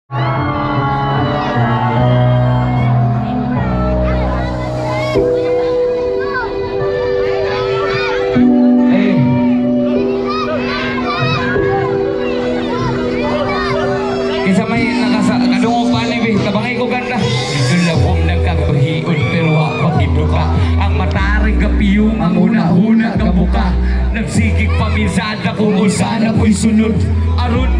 Kisa may kadungog pa ni kabangay ko ganda. Dulabong nagkakahion pero wapakido ka. Ang mataring kapiyong ang una-una ka buka. Nagsigig pamisada kung usana ko'y sunod. Aron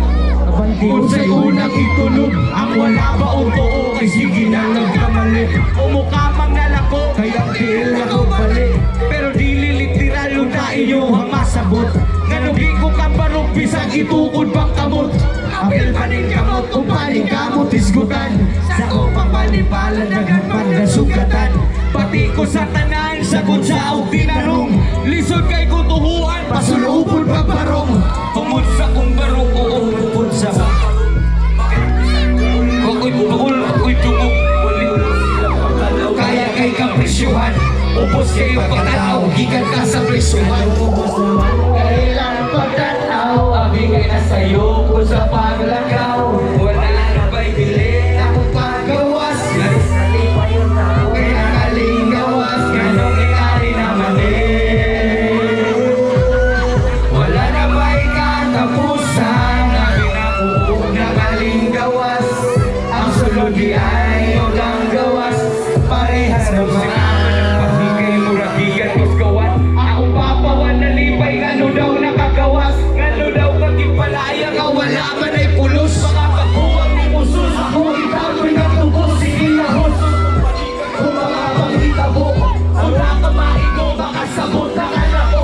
kung sa'y unang itulog. Ang wala ba o too kay sige na nagkamali. Umukamang nalako kaya kiil ako bali. Pero di lilitira yung na inyong masabot. Nanugin ko ka parong bisag itukod pang kamot. Apil paning kamot, umpaling kamot isgutan. Sa upang panipalan, naghampan na sugatan. Pati ko sa tanan, sagot sa og tinarong. Lisod kay kutuhuan, pasulupon pagbarong. Tungod sa kong barong, uupod sa Ako'y tungog. Kaya kay kapresyuhan, upos kayo pagtanaw, gikan ka sa presyuhan. Kailan pagtanaw, abigay na sa'yo ko sa paglakaw. Wala na ba'y bili akong paggawas? Kaya kaling gawas, ganong ikari naman Wala na ba'y katapusan na binakuog na kaling gawas? Ang sulod di ay ulang gawas, parehas na mga pasigay murabigan kusgawan. Akong papawan na lipay, ngano daw nakagawas, ngano daw kagipalaya ka, wala man ay pulos. Mga pagkuwang ni musos, ako itagoy ng tubos, sige na husos. Kung mga pangitabo, wala ka maigo, makasabot na ka na ko.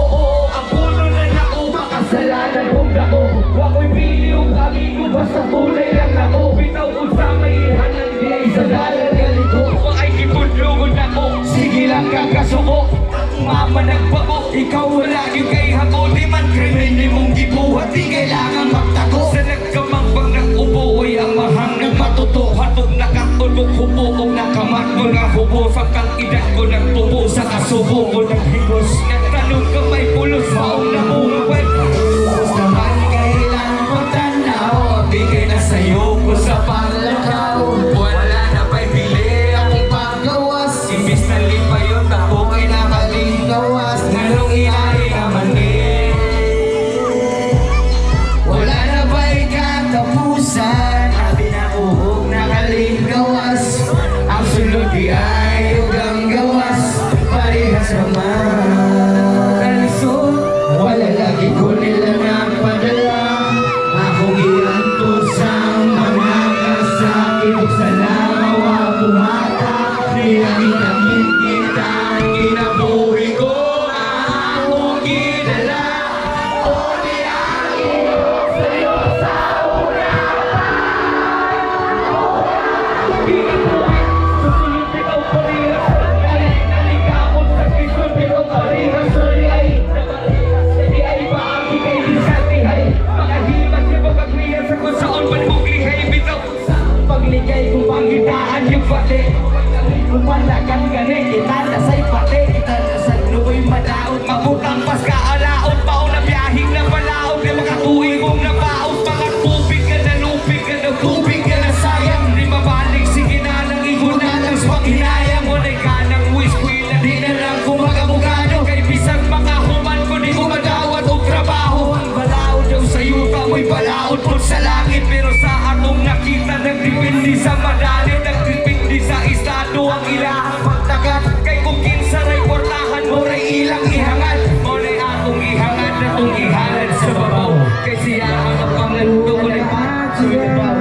Ang puno na nako, makasalanan kong dako. Wako'y pili yung amigo, basta tulay lang ako. Bitaw ko sa may ihanan, di ay sa dalan galiko. Kung ay kipundlugod ako, sige lang kakasuko. Mama nagbago, ikaw wala yung kay hako. Di man krimen, di mong gibuhat, di kailangan magtago. Sa nagkamambang nag-ubo, ay ang mahang nagmatuto. Hatog nakatulog, hubo kong nakamat mo nga hubo. Pagkang edad ko nagtubo, sa kasubo ko naghigos. Nagtanong ka may pulos, maong namungwet. Naman kailangan mo tanaw, bigay na sa'yo ko sa paglakaw. Wala na ba'y bili akong paggawas? Imbis na lipa yun, ako ay nakaling gawas. Nganong iari naman Wala na ba'y katapusan? Abi na uhog nakaling gawas. Ang sunod di ay ugang gawas, parehas naman. Kalisod, wala lagi ko nila napadala. Akong ianto sa mga kasakit sa lamawa bumata. Niyamin kita, kinabuhi ko akong ginala. O niyamin sa'yo sa una pa. Susunod ikaw parehas, nalikamot sa kisod ikaw parehas. Sorry ay naparehas, hindi ay paagi kay disatihay. Pagkahimas yung pagkakliyan sa kung saan man mong lihay bitaw. Pagligay kung pangitaan yung pati. Kung palakan gani, kita na sa'y pati. Kita na sa luoy madaot, mabutang pas kaalaot. Paon na biyahing na palaot, di makatuwing mong nabaot. Pagkatubig ka na lupig ka na tubig ka na sayang. Di mabalik, sige na nang igon na lang sa paghinayang. Walay ka ng whisky na di na lang kumakamukano. Kay bisag mga human ko di ko madawat o trabaho. Ang balaod yung sa'yo ka mo'y balaod po sa langit. Pero sa atong nakita, nagdipindi sa madali. Nagdipindi sa estado ang ilahang pagtagat. Kay kung kinsaray portahan mo ray ilang ihangan. Mo ray akong ihangan na itong ihalad sa babaw. Kay siya ang pangaluto ko na ipag sa babaw.